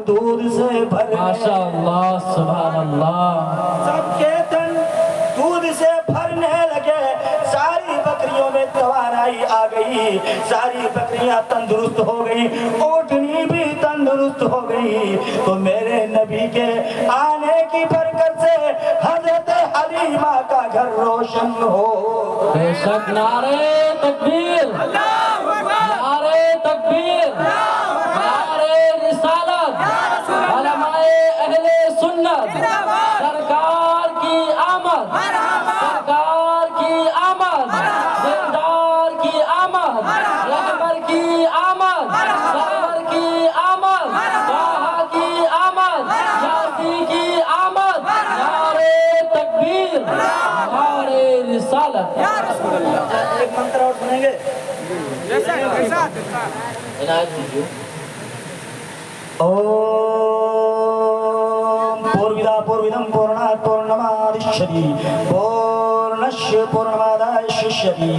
دودھ سے بھرنے ماشاء اللہ سبحان اللہ سب کے تن دودھ سے بھرنے لگے ساری بکریوں میں توانائی آ گئی ساری بکریاں تندرست ہو گئی اونٹنی بھی تندرست ہو گئی تو میرے نبی کے آنے کی برکت سے حضرت حلیمہ کا گھر روشن ہو بے شک نعرے تکبیر نعرے تکبیر نعرے رسالت علماء اہل سنت سرکار کی آمد سرکار کی آمد دلدار کی آمد رہبر کی آمد سرور کی آمد طه کی آمد یاسی کی آمد نعرے تکبیر نعرے رسالت ایک منتر اور سنیں گے اوم پورویدہ پورویدم پورنات پورنمادشتی پورنشی پورنمادشتی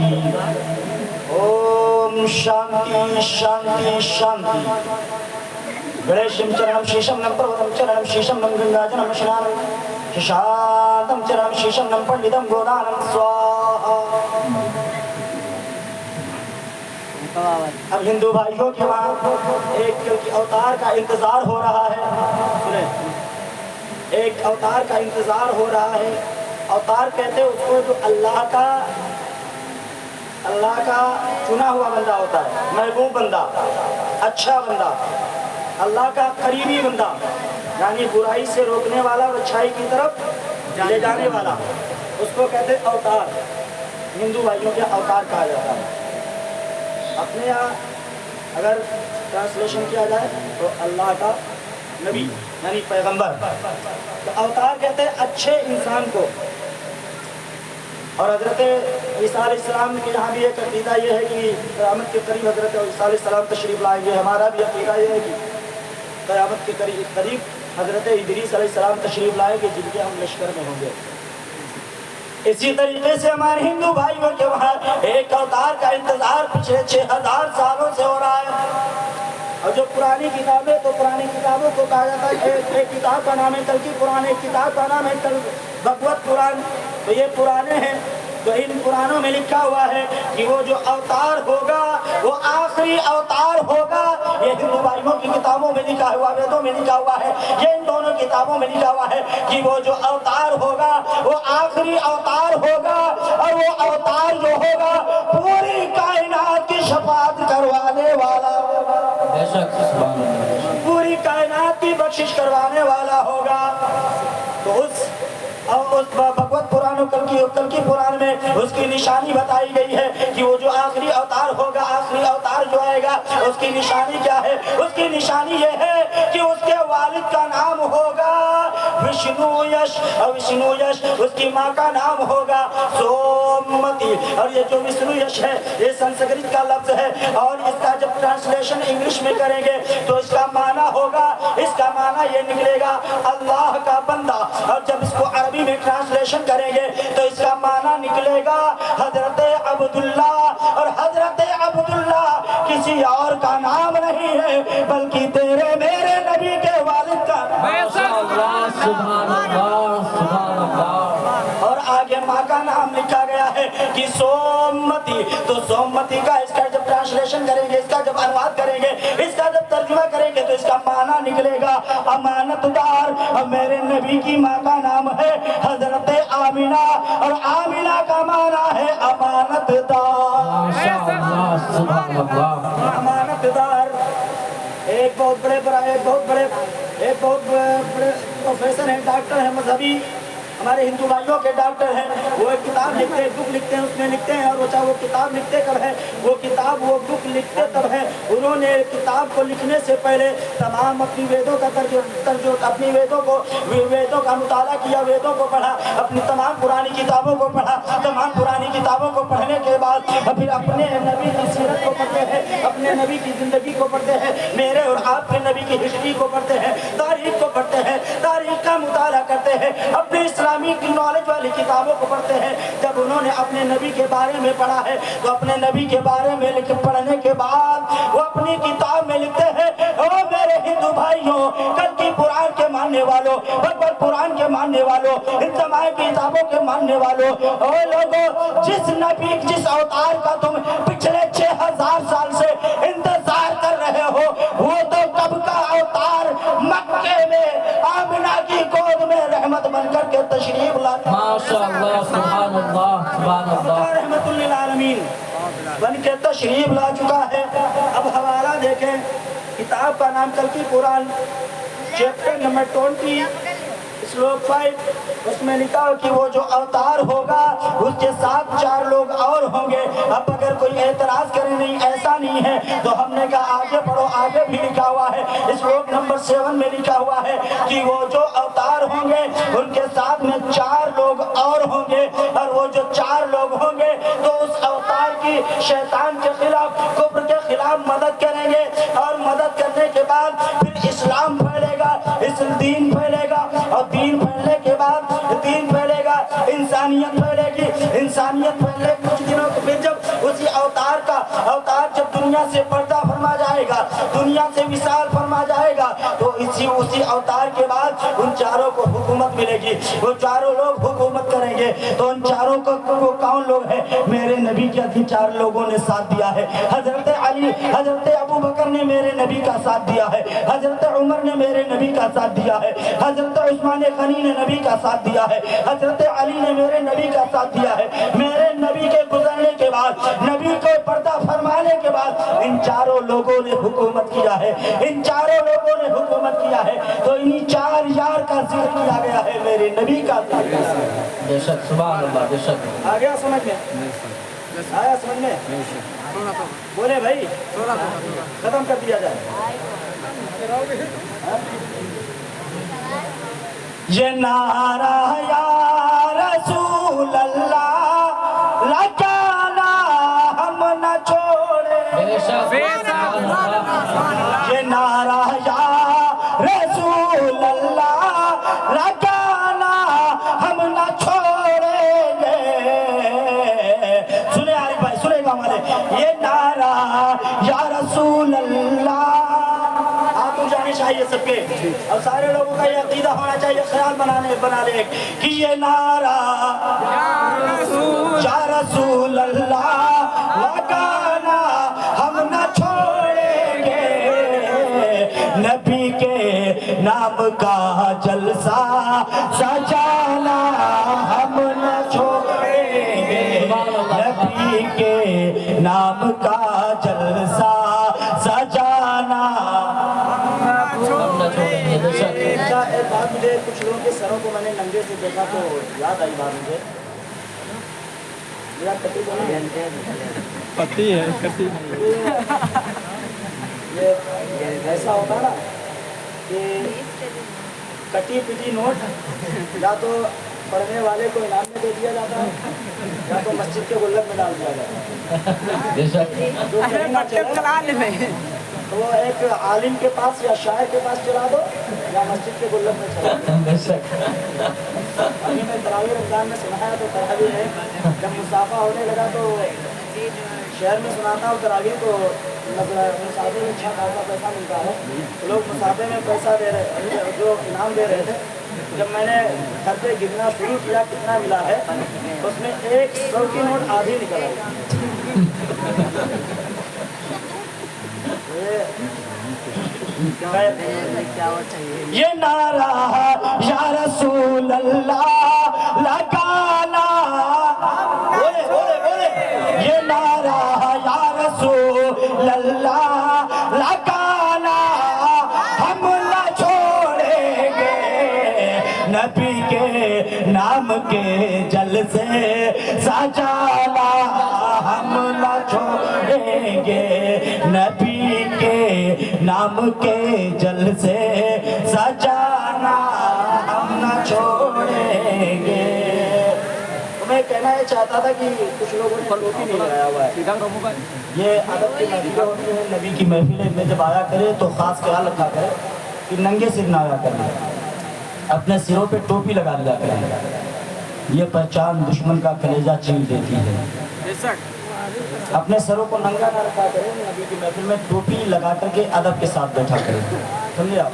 اوم شانتی شانتی شانتی گریشم چرنم شیشم نم پروتم چرنم شیشم نم گنگا جنم شنانم ششانتم چرنم شیشم نم پنڈتم گودانم سواہا اب ہندو بھائیوں کے وہاں ایک کی اوتار کا انتظار ہو رہا ہے سنیں ایک اوتار کا انتظار ہو رہا ہے اوتار کہتے ہیں اس کو جو اللہ کا چنا ہوا بندہ ہوتا ہے محبوب بندہ اچھا بندہ اللہ کا قریبی بندہ یعنی برائی سے روکنے والا اور اچھائی کی طرف لے جانے والا اس کو کہتے ہیں اوتار ہندو بھائیوں کے اوتار کہا جاتا ہے اپنے یہاں اگر ٹرانسلیشن کیا جائے تو اللہ کا نبی یعنی پیغمبر تو اوتار کہتے ہیں اچھے انسان کو اور حضرت عیسیٰ علیہ السلام کے یہاں بھی ایک عقیدہ یہ ہے کہ قیامت کے قریب حضرت عیسیٰ علیہ السلام تشریف لائیں گے ہمارا بھی عقیدہ یہ ہے کہ قیامت کے قریب حضرت ادریس علیہ السلام تشریف لائیں گے جن کے ہم لشکر میں ہوں گے اسی طریقے سے ہمارے ہندو بھائیوں کے وہاں ایک اوتار کا انتظار پچھلے 6000 سالوں سے ہو رہا ہے اور جو پرانی کتابیں تو پرانی کتابوں کو کہا جاتا ہے ایک کتاب کا نام ہے کلکی پران ایک کتاب کا نام ہے بھگوت پران تو یہ پرانے ہیں تو ان پرانوں میں لکھا ہوا ہے کہ وہ جو اوتار ہوگا وہ آخری اوتار ہوگا یہ ہندو بھائیوں کی کتابوں میں لکھا ہوا ویدوں میں لکھا ہوا ہے یہ ان دونوں کتابوں میں لکھا ہوا ہے کہ وہ جو اوتار ہوگا وہ آخری اوتار ہوگا اور وہ اوتار جو ہوگا پوری کائنات کی شفاعت کروانے والا بے شک سبحان اللہ پوری کائنات کی بخشش کروانے والا ہوگا تو اس بھگوت پران اور کلکی پران میں اس کی نشانی بتائی گئی ہے کہ وہ جو آخری اوتار ہوگا آخری اوتار جو آئے گا اس کی نشانی کیا ہے اس کی نشانی یہ ہے کہ اس کے والد کا نام ہوگا وشنو یش اور وشنو یش اس کی ماں کا نام ہوگا سومتی اور یہ جو وشنو یش ہے یہ سنسکرت کا لفظ ہے اور اس کا جب ٹرانسلیشن انگلش میں کریں گے تو اس کا معنی ہوگا اس کا معنی یہ نکلے گا اللہ کا بندہ اور جب اس کو عربی میں ٹرانسلیشن کریں گے تو اس کا معنی نکلے گا حضرت عبداللہ اور حضرت عبداللہ کسی اور کا نام نہیں ہے بلکہ تیرے میرے نبی کے والد کا سبحان اللہ سبحان اللہ اور آگے ماں کا نام لکھا گیا ہے کہ سومتی تو سومتی کا اس کا جب ٹرانسلیشن کریں گے اس کا جب انواد کریں گے اس کا جب ترجمہ کریں گے تو اس کا معنی نکلے گا امانت دار اور میرے نبی کی ماں کا نام ہے حضرت آمینہ اور آمینہ کا معنی ہے امانت دار ماشاءاللہ سبحان اللہ امانت دار ایک بہت بڑے پروفیسر ہیں ڈاکٹر ہیں مذہبی ہمارے ہندو بھائیوں کے ڈاکٹر ہیں وہ ایک کتاب لکھتے ہیں بک لکھتے ہیں اس میں لکھتے ہیں اور وہ چاہے وہ کتاب لکھتے کب ہے وہ بک لکھتے تب ہے انہوں نے کتاب کو لکھنے سے پہلے تمام اپنی ویدوں کا اپنی ویدوں کا مطالعہ کیا ویدوں کو پڑھا اپنی تمام پرانی کتابوں کو پڑھا تمام پرانی کتابوں کو پڑھنے کے بعد پھر اپنے نبی کی سیرت کو پڑھتے ہیں اپنے نبی کی زندگی کو پڑھتے ہیں میرے اور آپ کے نبی کی ہسٹری کو پڑھتے ہیں تاریخ کو پڑھتے ہیں تاریخ کا مطالعہ کرتے ہیں اپنے اسلامی کی نالج والی کتابوں کو پڑھتے ہیں جب انہوں نے اپنے نبی کے بارے میں پڑھا ہے تو اپنے نبی کے بارے میں پڑھنے کے بعد وہ اپنی کتاب میں لکھتے ہیں او میرے ہندو بھائیوں والوں، بھگوت قرآن کے ماننے والوں، ان تمام کتابوں کے ماننے والوں، اے لوگوں جس نبی جس اوتار کا تم پچھلے 6000 سال سے انتظار کر رہے ہو، وہ تو کب کا اوتار مکے میں آمنہ کی گود میں رحمت بن کر کے تشریف لاتا ماشاءاللہ سبحان اللہ سبحان اللہ رحمت للعالمین بن کے تشریف لا چکا ہے۔ اب حوالہ دیکھیں، کتاب کا نام کلکی قرآن، چیپٹر نمبر 20 سلوک 5، اس میں لکھا ہو کہ وہ جو اوتار ہوگا اس کے ساتھ 4 لوگ اور ہوں گے۔ اب اگر کوئی اعتراض کرے نہیں ایسا نہیں ہے تو ہم نے کہا آگے پڑھو، آگے بھی لکھا ہوا ہے، سلوک نمبر 7 میں لکھا ہوا ہے کہ وہ جو اوتار ہوں گے ان کے ساتھ میں 4 لوگ اور ہوں گے، اور وہ جو 4 لوگ ہوں گے تو اس اوتار کی شیطان کے خلاف، کفر کے خلاف مدد کریں گے، اور مدد کرنے کے بعد پھر اسلام پھیلے گا، دین پھیلے گا، اور دین پھیلنے کے بعد دین پھیلے گا، انسانیت پھیلے گی، انسانیت پھیلنے کچھ دنوں کے پھر جب اسی اوتار کا اوتار جب دنیا سے پردہ فرما جائے گا، دنیا سے وصال فرما جائے گا، تو اسی اوتار کے بعد ان 4 کو حکومت ملے گی، وہ 4 لوگ حکومت کریں گے۔ تو ان 4 کو کون لوگ ہیں؟ میرے نبی کے 4 لوگوں نے ساتھ دیا ہے۔ حضرت علی، حضرت ابو بکر نے میرے نبی کا ساتھ دیا ہے، حضرت عمر نے میرے نبی کا ساتھ دیا ہے، حضرت عثمان غنی نے نبی کا ساتھ دیا ہے، حضرت علی نے میرے نبی کا ساتھ دیا ہے۔ میرے نبی کے گزرنے کے بعد، نبی کو پردہ فرمانے کے بعد ان 4 لوگوں نے حکومت کیا ہے، ان 4 لوگوں نے حکومت کیا ہے۔ تو انہی 4 یار کا ذکر کیا گیا ہے، میرے نبی کا ذکر۔ بے شک سبحان اللہ بے شک آ گیا سمجھ میں؟ آیا سمجھ میں؟ بولے بھائی، ختم کر دیا جائے۔ یہ نعرہ یا رسول اللہ لگانا ہم نہ چھوڑیں، بے شک سبحان اللہ یہ نعرہ یا رسول اللہ لگانا ہم نہ چھوڑیں گے۔ سنے عارف بھائی، سنے گا ہمارے، یہ نعرہ یا رسول اللہ آپ کو جانے چاہیے سب کے، اور سارے لوگوں کا یہ عقیدہ ہونا چاہیے، خیال بنا لے کہ یہ نعرہ یا رسول اللہ لگانا ہم نہ چھوڑیں گے، نبی کے نام کا جلسہ سجانا ہم نہ چھوڑیں گے، نبی کے نام کا جلسہ سجانا ایک بات مجھے کچھ لوگوں کے سروں کو میں نے ننگے سے دیکھا تو یاد آئی بات مجھے، میرا پتی ہے کتی یہ ایسا ہوتا نا کہ کٹی پٹی نوٹ یا تو پڑھنے والے کو انعام میں دے دیا جاتا ہے یا تو مسجد کے گلک میں ڈال دیا جاتا ہے۔ بے شک جو کہنا چلے تو وہ ایک عالم کے پاس یا شاعر کے پاس چلا دو یا مسجد کے گلک میں چلا دو۔ بے شک ابھی میں تراویح رمضان میں سنایا تو تراویح ہے، جب مسافہ ہونے لگا تو شہر میں سناتا ہوں تراویح تو مسافے میں اچھا خاصا پیسہ ملتا ہے، لوگ مسافے میں پیسہ دے رہے، جو انعام دے رہے تھے۔ جب میں نے گھر پہ گننا شروع کیا کتنا ملا ہے، اس میں 100 کی نوٹ آدھی نکل آئی۔ یہ نعرہ یا رسول اللہ لگانا، یہ نعرہ یا رسول اللہ لگانا ہم نہ چھوڑیں گے، نبی کے نام کے جلسے سجانا ہم نہ چھوڑیں گے، نبی کے نام کے جلسے سجانا ہم نہ چھوڑیں گے۔ میں کہنا یہ چاہتا تھا کہ کچھ لوگوں نے ٹوپی نہیں لگایا ہوا ہے، یہ ادب کی محفلیں ہوتی ہیں، نبی کی محفلیں میں جب آیا کرے تو خاص خیال رکھا کرے کہ ننگے سر نہ آیا کرے، اپنے سروں پہ ٹوپی لگا لیا کرے، یہ پہچان دشمن کا کلیجہ چیر دیتی ہے۔ اپنے سروں کو ننگا نہ رکھا کرے، نبی کی محفل میں ٹوپی لگا کر کے ادب کے ساتھ بیٹھا کرے، سمجھے آپ؟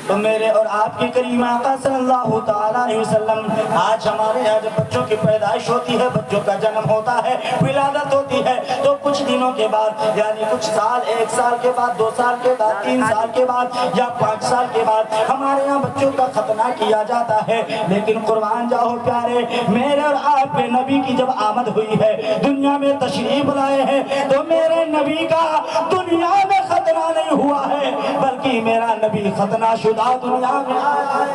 تو میرے اور آپ کے کریم آقا صلی اللہ تعالیٰ علیہ وسلم آج ہمارے یہاں جب بچوں کی پیدائش ہوتی ہے، بچوں کا جنم ہوتا ہے، ولادت ہوتی ہے، تو کچھ دنوں کے بعد یعنی کچھ سال، 1 سال کے بعد، 2 سال کے بعد، 3 سال کے بعد یا 5 سال کے بعد ہمارے یہاں بچوں کا ختنہ کیا جاتا ہے۔ لیکن قربان جاؤ پیارے، میرے اور آپ کے نبی کی جب آمد ہوئی ہے، دنیا میں تشریف لائے ہیں، تو میرے نبی کا دنیا میں ختنہ نہیں ہوا ہے، بلکہ میرا نبی ختنہ شدہ دنیا میں آیا ہے۔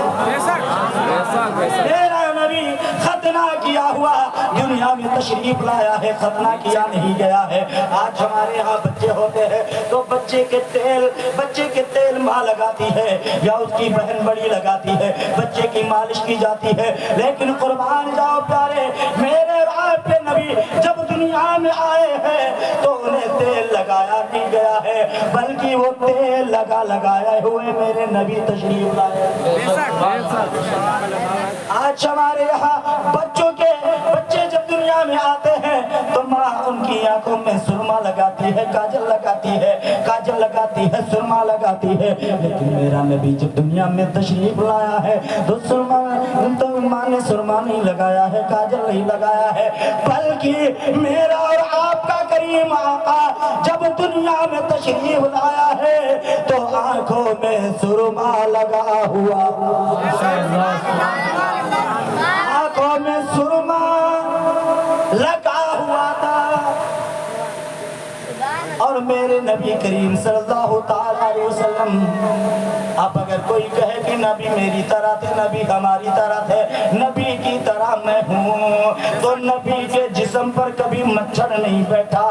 میرا نبی ختنہ کیا ہوا دنیا میں تشریف لایا ہے، ختنہ کیا نہیں گیا ہے۔ آج ہمارے یہاں بچے ہوتے ہیں تو بچے کے تیل ماں لگاتی ہے یا اس کی بہن بڑی لگاتی ہے، بچے کی مالش کی جاتی ہے، لیکن قربان جاؤ پیارے، میرے آپ کے نبی جب دنیا میں آئے ہیں تو انہیں تیل لگایا نہیں گیا ہے، بلکہ وہ تیل لگائے ہوئے میرے نبی تشریف لائے۔ آج ہمارے یہاں بچے جب دنیا میں آتے ہیں تو ماں ان کی آنکھوں میں سرما لگاتی ہے، کاجل لگاتی ہے، سرما لگاتی ہے، لیکن میرا نبی جب دنیا میں تشریف لایا ہے تو ماں نے سرما نہیں لگایا ہے، کاجل نہیں لگایا ہے، بلکہ میرا اور آپ کا کریم آقا جب دنیا میں تشریف لایا ہے تو آنکھوں میں سرما لگا ہوا، آنکھوں میں سرما لگا ہوا تھا۔ اور میرے نبی کریم صلی اللہ تعالیٰ علیہ وسلم، اب اگر کوئی کہے کہ نبی میری طرح تھے، نبی ہماری طرح تھے، نبی کی طرح میں ہوں، تو نبی کے جسم پر کبھی مچھر نہیں بیٹھا،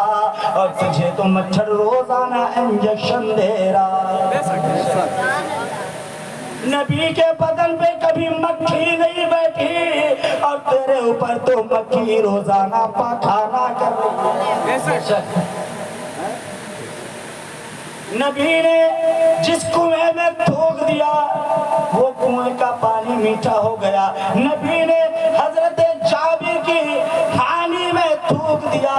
اور تجھے تو مچھر روزانہ انجیکشن دے رہا۔ نبی کے بدن پہ کبھی مکھی نہیں بیٹھی، اور تیرے اوپر تو مکھی روزانہ پاخانہ کر رہی ہے۔ نبی نے جس کنویں میں تھوک دیا وہ کنویں کا پانی میٹھا ہو گیا، نبی نے حضرت جابر کی پانی میں تھوک دیا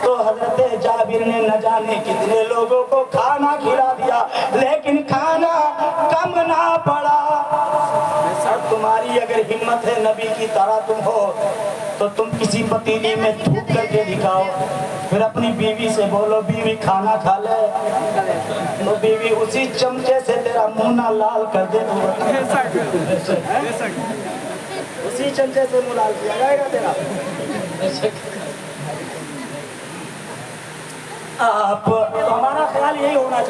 تو حضرت جابر نے نہ جانے کتنے لوگوں کو کھانا کھلا دیا، لیکن کھانا کم نہ پڑا۔ اور تمہاری اگر ہمت ہے نبی کی طرح تم ہو تو تم کسی پتیلی میں تھوک کر کے دکھاؤ، پھر اپنی بیوی سے بولو بیوی کھانا کھا لے، تو بیوی اسی چمچے سے تیرا منہ نہ لال کر دے، اسی چمچے سے منہ لال کیا جائے گا تیرا۔ ہمارا خیال یہی ہونا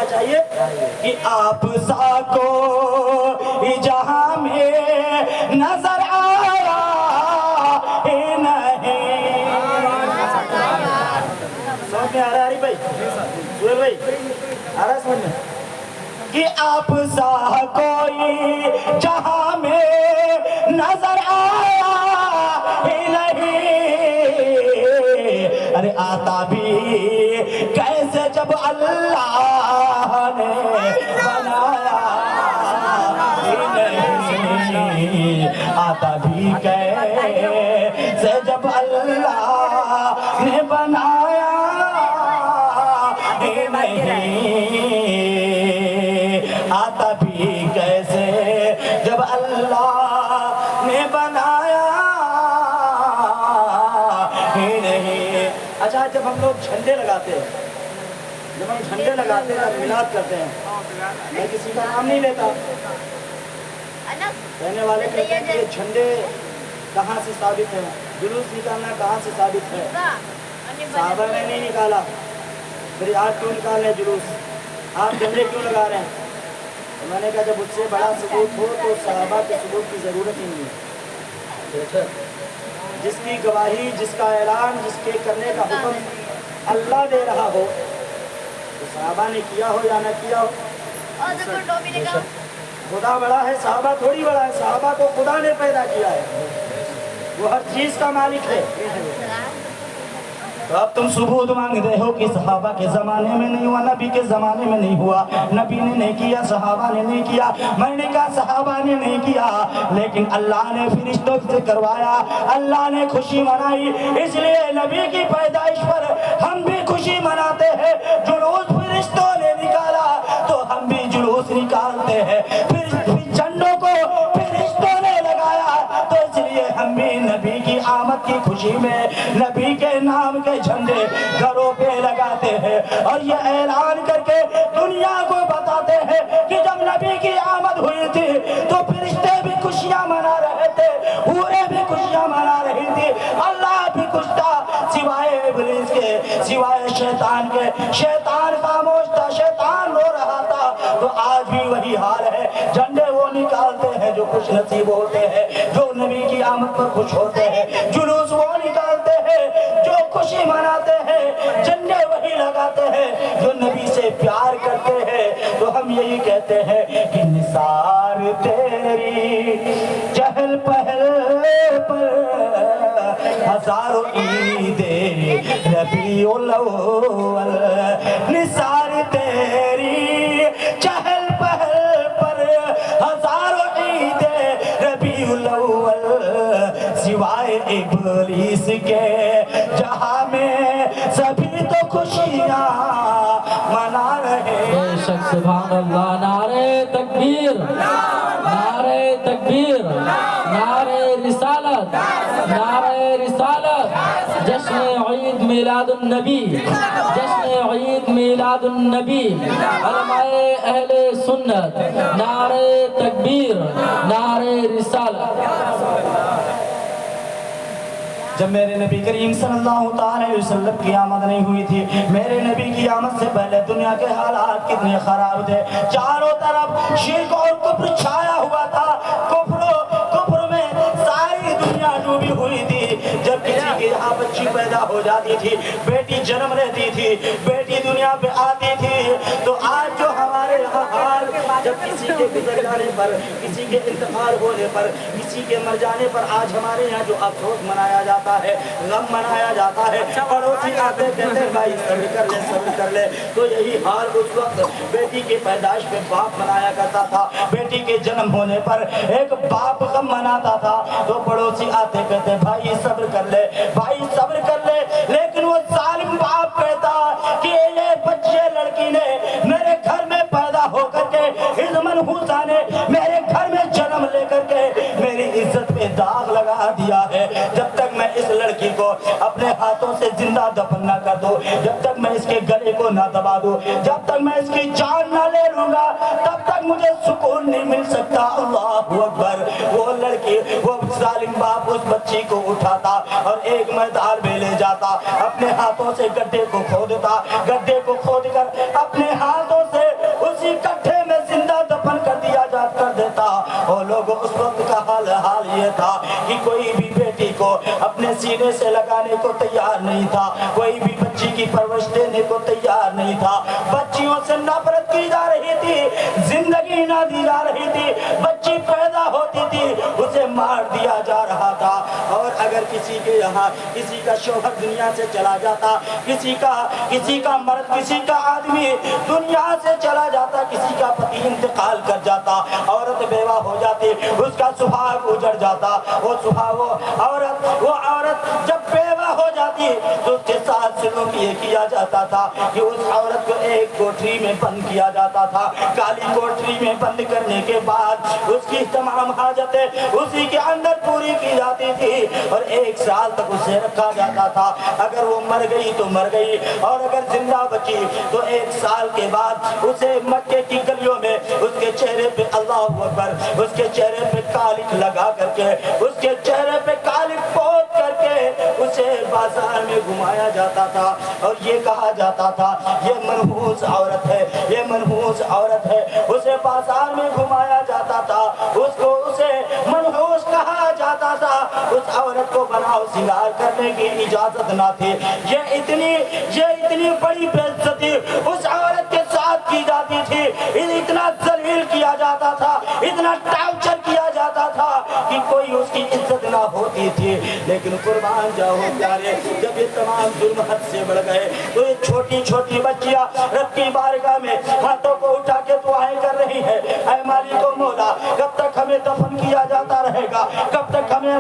چاہیے کہ آپ سا کوئی جہاں میں نظر آیا ہی نہیں۔ سمجھ میں آ رہا ہے بھائی، سہیل بھائی آ رہا ہے سمجھ میں؟ کہ آپ سا کوئی جہاں میں نظر آیا ہی نہیں، ارے آتا بھی کیسے جب اللہ نے بنایا ہی نہیں، آتا بھی کیسے جب اللہ نے بنایا ہی نہیں، آتا بھی کیسے جب اللہ نے بنایا ہی نہیں۔ اچھا جب ہم لوگ جھنڈے لگاتے ہیں، میلاد کرتے ہیں، میں کسی کا نام نہیں لیتا، کہنے والے کہتے ہیں کہ یہ جھنڈے کہاں سے ثابت ہیں، جلوس نکالنا کہاں سے ثابت ہے؟ صحابہ نے نہیں نکالا، پھر آپ کیوں نکال رہے ہیں جلوس، آپ جھنڈے کیوں لگا رہے ہیں؟ تو میں نے کہا جب اس سے بڑا ثبوت ہو تو صحابہ کے ثبوت کی ضرورت ہی نہیں ہے۔ جس کی گواہی، جس کا اعلان، جس کے کرنے کا حکم اللہ دے رہا ہو، تو صحابہ نے کیا ہو یا نہ کیا ہو، خدا بڑا ہے، صحابہ تھوڑی بڑا ہے، صحابہ کو خدا نے پیدا کیا ہے، وہ ہر چیز کا مالک ہے۔ تو اب تم ثبوت مانگتے ہو کہ صحابہ کے زمانے میں نہیں ہوا، نبی کے زمانے میں نہیں ہوا، نبی نے نہیں کیا، صحابہ نے نہیں کیا۔ میں نے کہا صحابہ نے نہیں کیا، لیکن اللہ نے فرشتوں سے کروایا، اللہ نے خوشی منائی، اس لیے نبی کی پیدائش پر ہم بھی خوشی مناتے ہیں۔ جلوس فرشتوں نے نکالا تو ہم بھی جلوس ہیں، پھر جھنڈوں کو فرشتوں نے لگایا، تو اس لیے ہم بھی نبی کی آمد کی خوشی میں نبی کے نام کے جھنڈے گھروں پہ لگاتے ہیں، اور یہ اعلان کر کے دنیا کو بتاتے ہیں کہ جب نبی کی آمد ہوئی تھی تو فرشتے بھی خوشیاں منا رہے تھے، حوریں بھی خوشیاں منا رہی تھی، اللہ بھی خوش تھا سوائے ابلیس کے، سوائے شیطان کے۔ شیطان خاموش تھا، شیطان رو رہا تھا۔ تو آج بھی وہی حال ہے، جھنڈے وہ نکالتے ہیں جو خوش نصیب ہوتے ہیں، جو نبی کی آمد پر خوش ہوتے ہیں، جلوس وہ نکالتے ہیں جو خوشی مناتے ہیں، جھنڈے وہی لگاتے ہیں جو نبی سے پیار کرتے ہیں۔ تو ہم یہی کہتے ہیں کہ نثار تیری چہل پہل پر ہزاروں عید ربیع الاول، نثار تیری چہل پہل پر ہزاروں عید ربیع الاول، سوائے ابلیس کے جہاں میں سبھی تو خوشیاں منا رہے۔ بے شک سبحان اللہ، نعرہ تکبیر، نعرہ تکبیر، نعرہ رسالت، نعرہ رسالت، جشن عید میلاد النبی، جشن عید میلاد النبی، علماء اہل سنت، نعرہ تکبیر، نعرہ رسالت۔ جب میرے نبی کریم صلی اللہ علیہ وسلم کی آمد نہیں ہوئی تھی، میرے نبی کی آمد سے پہلے دنیا کے حالات کتنے خراب تھے، چاروں طرف شرک اور کفر چھایا ہوا تھا، کفر میں ساری دنیا ڈوبی ہوئی تھی۔ جب کسی کے یہاں بچی پیدا ہو جاتی تھی، بیٹی جنم لیتی تھی، بیٹی دنیا پہ آتی تھی، تو آج جو ہمارے یہاں حال، جب کسی کے گزر جانے پر، کسی کے انتقال ہونے پر، کسی کے مر جانے پر، آج ہمارے یہاں جو افسوس منایا جاتا ہے، غم منایا جاتا ہے، پڑوسی آتے کہتے ہیں بھائی صبر کر لے، صبر کر لے۔ تو یہی حال اس وقت بیٹی کی پیدائش پہ باپ منایا کرتا تھا، بیٹی کے جنم ہونے پر ایک باپ غم مناتا تھا، تو پڑوسی آتے کہتے بھائی صبر کر لے، بھائی صبر کر لے۔ لیکن وہ ظالم باپ کہتا کہ یہ بچے لڑکی نے میرے گھر میں پیدا ہو کر کے، اس منحوسہ نے میرے گھر میں جنم لے کر کے میری عزت پہ داغ لگا دیا ہے، جب تک میں اس لڑکی کو اپنے ہاتھوں سے زندہ دفن نہ کر دوں، جب تک میں اس کے گلے کو نہ دبا دوں، جب تک میں اس کی جان نہ لے لوں گا، تب تک مجھے سکون نہیں مل سکتا۔ اللہ اکبر۔ وہ لڑکی، وہ ظالم باپ اس بچی کو اٹھاتا اور ایک میدان میں لے جاتا، اپنے ہاتھوں سے گڈھے کو کھودتا، گڈھے کو کھود کر اپنے ہاتھوں سے اسی گڈھے میں زندہ دفن کر دیتا۔ اور لوگوں اس وقت کا حال یہ تھا کہ کوئی بھی بیٹی کو اپنے سینے سے لگانے کو تیار نہیں تھا، کوئی بھی بچی کی پرورش دینے کو تیار نہیں تھا، بچیوں سے نفرت کی جا رہی تھی، زندگی نہ دی جا رہی تھی، بچی پیدا ہوتی تھی اسے مار دیا جا رہا تھا۔ اور اگر کسی کے یہاں کسی کا شوہر دنیا سے چلا جاتا، کسی کا مرد، کسی کا آدمی دنیا سے چلا جاتا، کسی کا پتی انتقال کر جاتا، عورت بیوہ ہو جاتی، اس کا سہاگ اجڑ جاتا، وہ عورت جب بیوہ ہو جاتی تو اس کے ساتھ سلوک یہ کیا جاتا تھا کہ اس عورت کو ایک کوٹری میں بند کیا جاتا تھا، کالی کوٹری میں بند کرنے کے بعد اس کی تمام حاجتیں اسی کے اندر پوری کی جاتی تھی، اور 1 سال تک اسے رکھا جاتا تھا۔ اگر وہ مر گئی تو مر گئی، اور اگر زندہ بچی تو 1 سال کے بعد اسے مکے کی گلیوں میں اس کے چہرے پہ، اللہ اکبر، اس کے چہرے پہ کالک لگا کر کے، اس کے چہرے پہ کالک پوت کر کے اسے بازار میں گھمایا جاتا تھا، اور یہ کہا جاتا تھا یہ منحوس عورت ہے، یہ منحوس عورت ہے، اسے بازار میں گھمایا جاتا تھا، اسے منحوس کہا جاتا تھا، اس عورت کو بناؤ سنگار کرنے کی اجازت نہ تھی۔ یہ اتنی بڑی بے عزتی اس عورت کے ساتھ کی جاتی تھی، اتنا ذلیل کیا جاتا تھا، اتنا ٹارچر کیا جاتا تھا کہ کوئی اس کی عزت نہ ہوتی تھی۔ لیکن قربان جاؤ پیارے، جب یہ تمام ظلم حد سے بڑھ گئے تو یہ چھوٹی چھوٹی بچیاں رب کی بارگاہ میں ہاتھوں کو اٹھا کے دعائیں کر رہی ہے، اے مالک و مولا، کب تک ہمیں دفن کیا جاتا رہے گا، کب تک ہمیں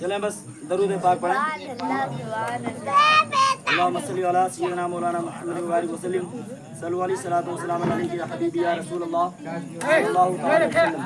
چلیں بس درود پاک پڑھیں. اللهم صل على سيدنا مولانا محمد وبارك وسلم. صلوا عليه الصلاة والسلام عليك يا حبيبي يا رسول الله صلى الله تعالى وسلم.